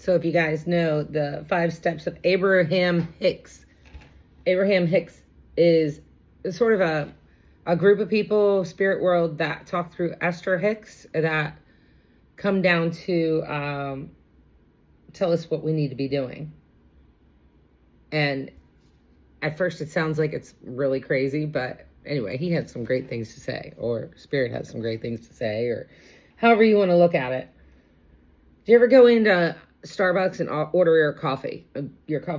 So if you guys know the 5 steps of Abraham Hicks is sort of a group of people, spirit world, that talk through Esther Hicks, that come down to tell us what we need to be doing. And at first it sounds like it's really crazy, but anyway, he had some great things to say, or Spirit has some great things to say, or however you want to look at it. Do you ever go into Starbucks and order your coffee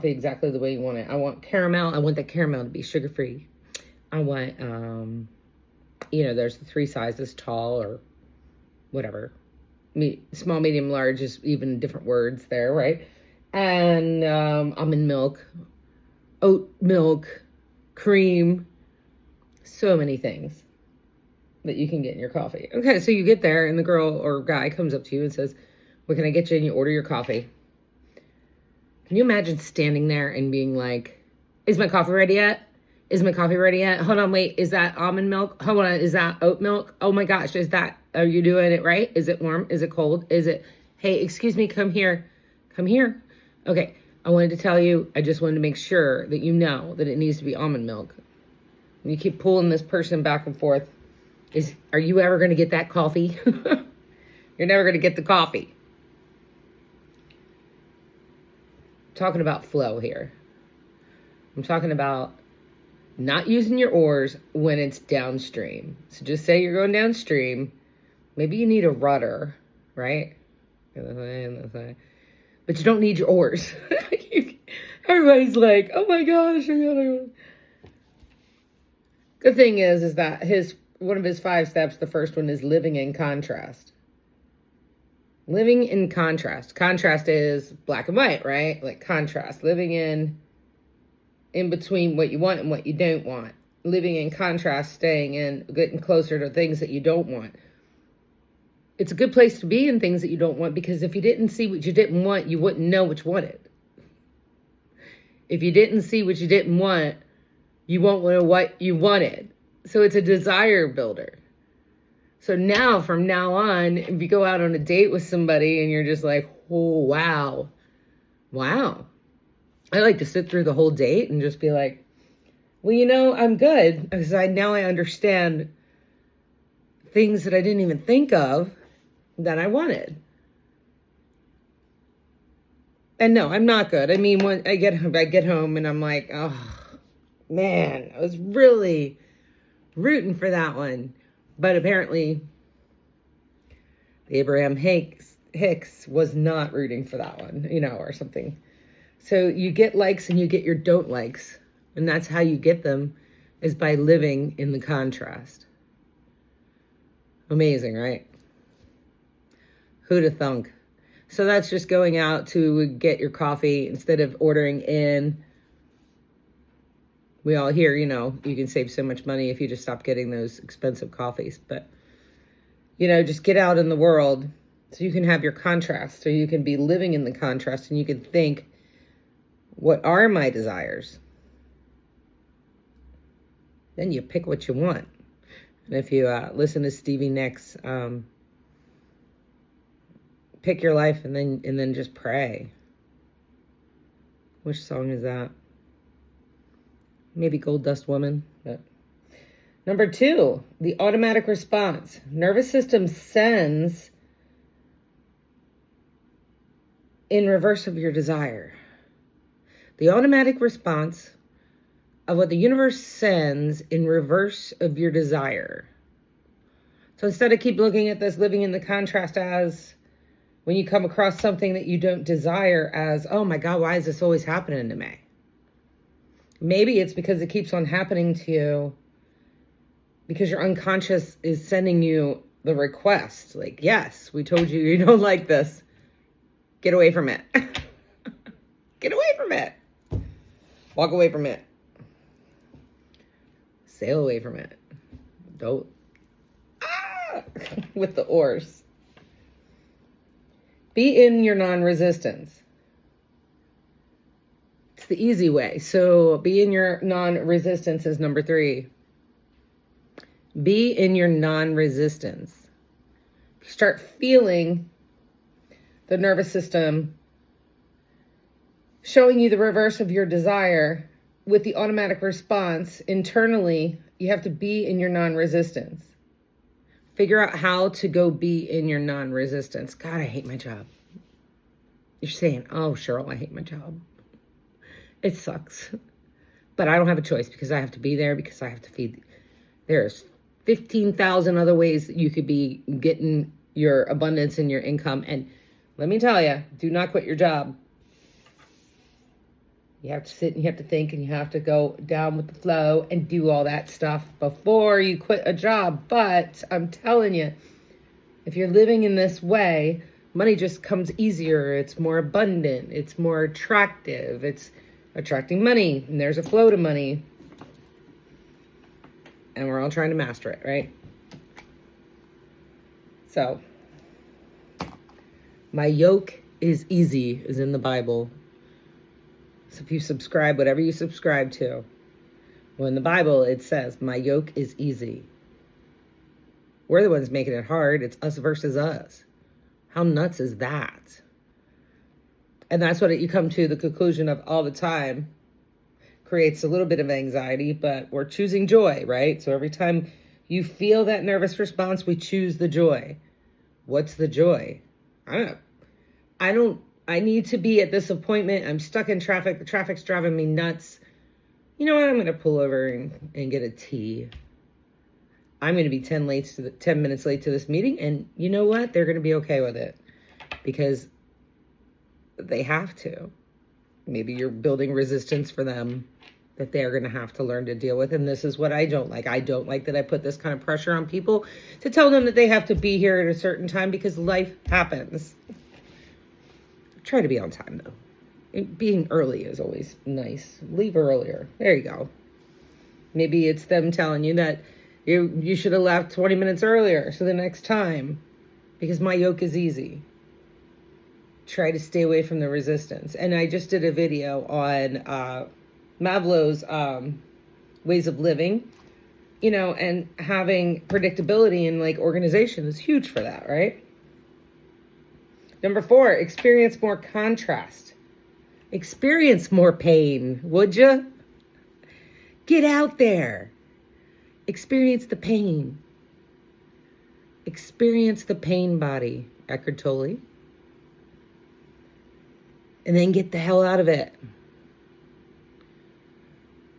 exactly the way you want it? I want caramel. I want the caramel to be sugar-free. I want, there's the 3 sizes, tall or whatever. Small, medium, large is even different words there, right? And almond milk, oat milk, cream, so many things that you can get in your coffee. Okay, so you get there and the girl or guy comes up to you and says, "What can I get you?" And you order your coffee. Can you imagine standing there and being like, "Is my coffee ready yet? Is my coffee ready yet? Hold on, wait, is that almond milk? Hold on, is that oat milk? Oh my gosh, are you doing it right? Is it warm? Is it cold? Hey, excuse me, come here. Come here. Okay, I wanted to tell you, I just wanted to make sure that you know that it needs to be almond milk." And you keep pulling this person back and forth. Are you ever going to get that coffee? You're never going to get the coffee. I'm talking about flow here. I'm talking about not using your oars when it's downstream. So just say you're going downstream. Maybe you need a rudder, right? But you don't need your oars. Everybody's like, "Oh my gosh, I gotta..." Good thing is that one of his 5 steps, the first one is living in contrast. Living in contrast. Contrast is black and white, right? Like contrast. Living in between what you want and what you don't want. Living in contrast, staying in, getting closer to things that you don't want. It's a good place to be in things that you don't want, because if you didn't see what you didn't want, you wouldn't know what you wanted. If you didn't see what you didn't want, you won't know what you wanted. So it's a desire builder. So now, from now on, if you go out on a date with somebody and you're just like, "Oh, wow. I like to sit through the whole date and just be like, well, I'm good, because now I understand things that I didn't even think of that I wanted." And no, I'm not good. I mean, when I get home and I'm like, "Oh, man, I was really rooting for that one." But apparently, Abraham Hicks was not rooting for that one, or something. So you get likes and you get your don't likes. And that's how you get them, is by living in the contrast. Amazing, right? Who'da thunk? So that's just going out to get your coffee instead of ordering in. We all hear, you can save so much money if you just stop getting those expensive coffees. But, just get out in the world so you can have your contrast, so you can be living in the contrast and you can think, what are my desires? Then you pick what you want. And if you listen to Stevie Nicks, pick your life and then just pray. Which song is that? Maybe Gold Dust Woman. But number 2, the automatic response. Nervous system sends in reverse of your desire. The automatic response of what the universe sends in reverse of your desire. So instead of keep looking at this, living in the contrast, as when you come across something that you don't desire, as, "Oh my God, why is this always happening to me?" Maybe it's because it keeps on happening to you because your unconscious is sending you the request. Like, "Yes, we told you don't like this. Get away from it." Get away from it. Walk away from it. Sail away from it. Don't. With the oars. Be in your non-resistance. It's the easy way. So be in your non-resistance is number 3. Be in your non-resistance. Start feeling the nervous system showing you the reverse of your desire with the automatic response internally. You have to be in your non-resistance. Figure out how to go be in your non-resistance. God, I hate my job. You're saying, oh, Cheryl, I hate my job. It sucks. But I don't have a choice because I have to be there, because I have to feed. There's 15,000 other ways that you could be getting your abundance and your income. And let me tell you, do not quit your job. You have to sit and you have to think and you have to go down with the flow and do all that stuff before you quit a job. But I'm telling you, if you're living in this way, money just comes easier. It's more abundant. It's more attractive. It's attracting money. And there's a flow to money. And we're all trying to master it, right? So, my yoke is easy is in the Bible. So if you subscribe, whatever you subscribe to, well, in the Bible, it says, my yoke is easy. We're the ones making it hard. It's us versus us. How nuts is that? And that's what you come to the conclusion of all the time. Creates a little bit of anxiety, but we're choosing joy, right? So every time you feel that nervous response, we choose the joy. What's the joy? I need to be at this appointment. I'm stuck in traffic. The traffic's driving me nuts. You know what? I'm going to pull over and get a tea. I'm going to be 10 minutes late to this meeting. And you know what? They're going to be okay with it because they have to. Maybe you're building resistance for them that they're going to have to learn to deal with. And this is what I don't like. I don't like that I put this kind of pressure on people to tell them that they have to be here at a certain time because life happens. Try to be on time, though. Being early is always nice. Leave earlier. There you go. Maybe it's them telling you that you should have left 20 minutes earlier. So the next time, because my yoke is easy. Try to stay away from the resistance. And I just did a video on Maslow's ways of living, and having predictability and like organization is huge for that, right? Number 4, experience more contrast. Experience more pain, would you? Get out there. Experience the pain. Experience the pain body, Eckhart Tolle. And then get the hell out of it.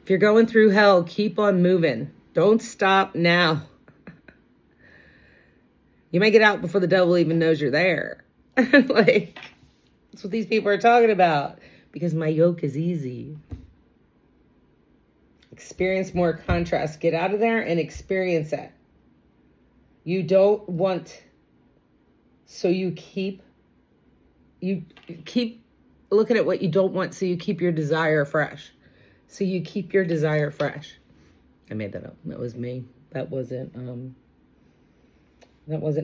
If you're going through hell, keep on moving. Don't stop now. You might get out before the devil even knows you're there. Like, that's what these people are talking about. Because my yoke is easy. Experience more contrast. Get out of there and experience it. You don't want, so you keep looking at what you don't want, so you keep your desire fresh. So you keep your desire fresh. I made that up. That was me. That wasn't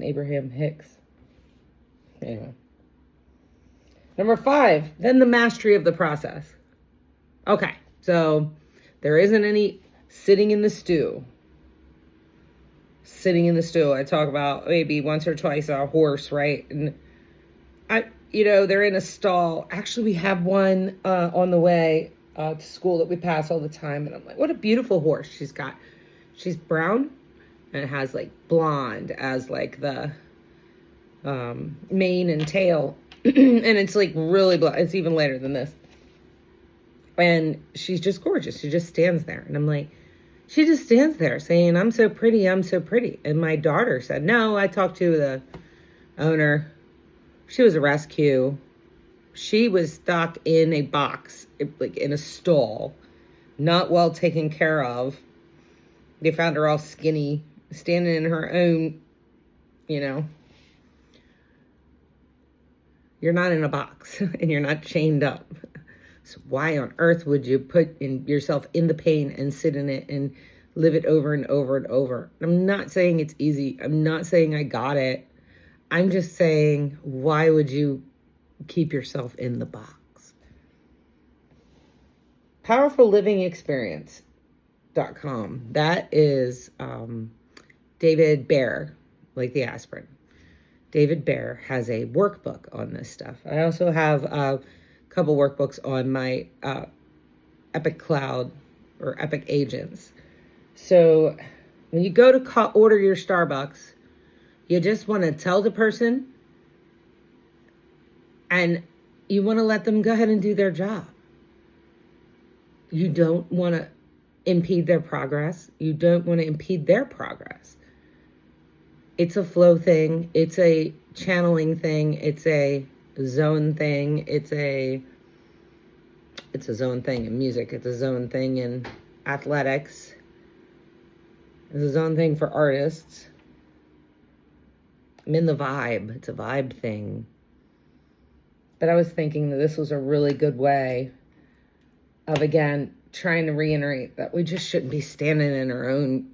Abraham Hicks. Anyway. Number 5, then the mastery of the process. Okay, so there isn't any sitting in the stew. Sitting in the stew. I talk about maybe once or twice a horse, right? And they're in a stall. Actually, we have one on the way to school that we pass all the time. And I'm like, what a beautiful horse she's brown and it has like blonde as like the mane and tail. And it's like really blonde. It's even lighter than this. And she's just gorgeous. She just stands there. And I'm like, she just stands there saying, I'm so pretty, I'm so pretty. And my daughter said, no, I talked to the owner. She was a rescue. She was stuck in a box, like in a stall, not well taken care of. They found her all skinny, standing in her own, You're not in a box and you're not chained up. So why on earth would you put yourself in the pain and sit in it and live it over and over and over? I'm not saying it's easy. I'm not saying I got it. I'm just saying, why would you keep yourself in the box? PowerfulLivingExperience.com. That is David Bear, like the aspirin. David Bear has a workbook on this stuff. I also have a couple workbooks on my Epic Cloud or Epic Agents. So when you go to order your Starbucks, you just want to tell the person and you want to let them go ahead and do their job. You don't want to impede their progress. You don't want to impede their progress. It's a flow thing. It's a channeling thing. It's a zone thing. It's a zone thing in music. It's a zone thing in athletics. It's a zone thing for artists. I'm in the vibe. It's a vibe thing. But I was thinking that this was a really good way of, again, trying to reiterate that we just shouldn't be standing in our own,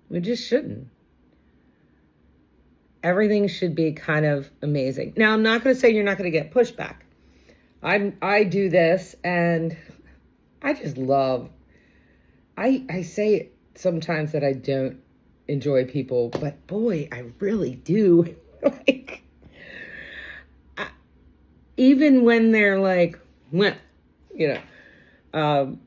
we just shouldn't. Everything should be kind of amazing. Now, I'm not going to say you're not going to get pushback. I do this and I just love, I say sometimes that I don't enjoy people, but boy, I really do. Like, even when they're like, well, you know,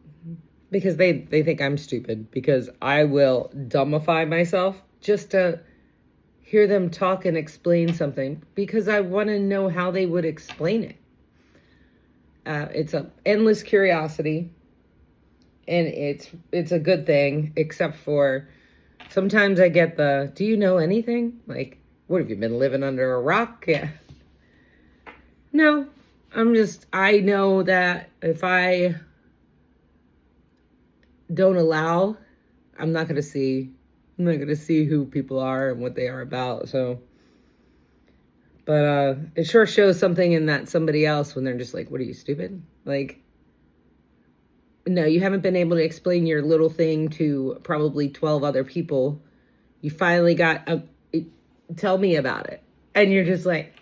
because they think I'm stupid, because I will dumbify myself just to hear them talk and explain something, because I want to know how they would explain it. It's an endless curiosity, and it's a good thing, except for sometimes I get the, do you know anything? Like, what, have you been living under a rock? Yeah. No, I know that if I don't allow, I'm not going to see who people are and what they are about. So, but it sure shows something in that somebody else when they're just like, what, are you stupid? Like, no, you haven't been able to explain your little thing to probably 12 other people. You finally got tell me about it. And you're just like,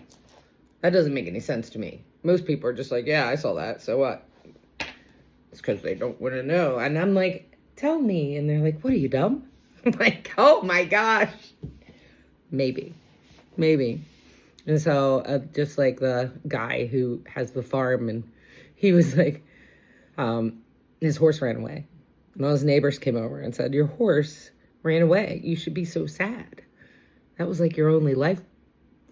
that doesn't make any sense to me. Most people are just like, yeah, I saw that. So what? It's because they don't want to know. And I'm like, tell me. And they're like, what, are you dumb? I'm like, oh my gosh. Maybe. And so just like the guy who has the farm, and he was like, his horse ran away. And all his neighbors came over and said, your horse ran away. You should be so sad. That was like your only life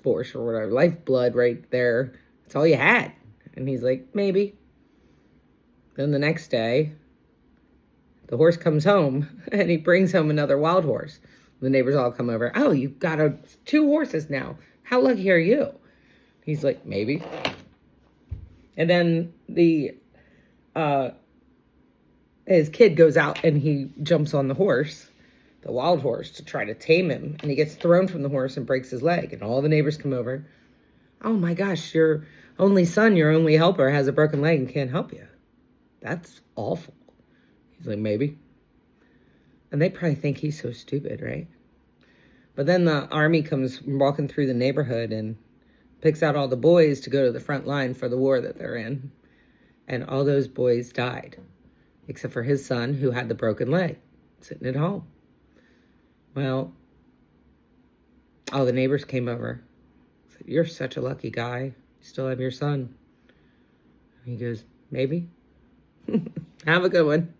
force or whatever, lifeblood right there. That's all you had. And he's like, maybe. Then the next day, the horse comes home and he brings home another wild horse. The neighbors all come over. Oh, you've got 2 horses now. How lucky are you? He's like, maybe. And then his kid goes out and he jumps on the horse, the wild horse, to try to tame him. And he gets thrown from the horse and breaks his leg. And all the neighbors come over. Oh my gosh, your only son, your only helper, has a broken leg and can't help you. That's awful. He's like, maybe. And they probably think he's so stupid, right? But then the army comes walking through the neighborhood and picks out all the boys to go to the front line for the war that they're in. And all those boys died, except for his son, who had the broken leg, sitting at home. Well, all the neighbors came over. Said, you're such a lucky guy. You still have your son. And he goes, maybe. Have a good one.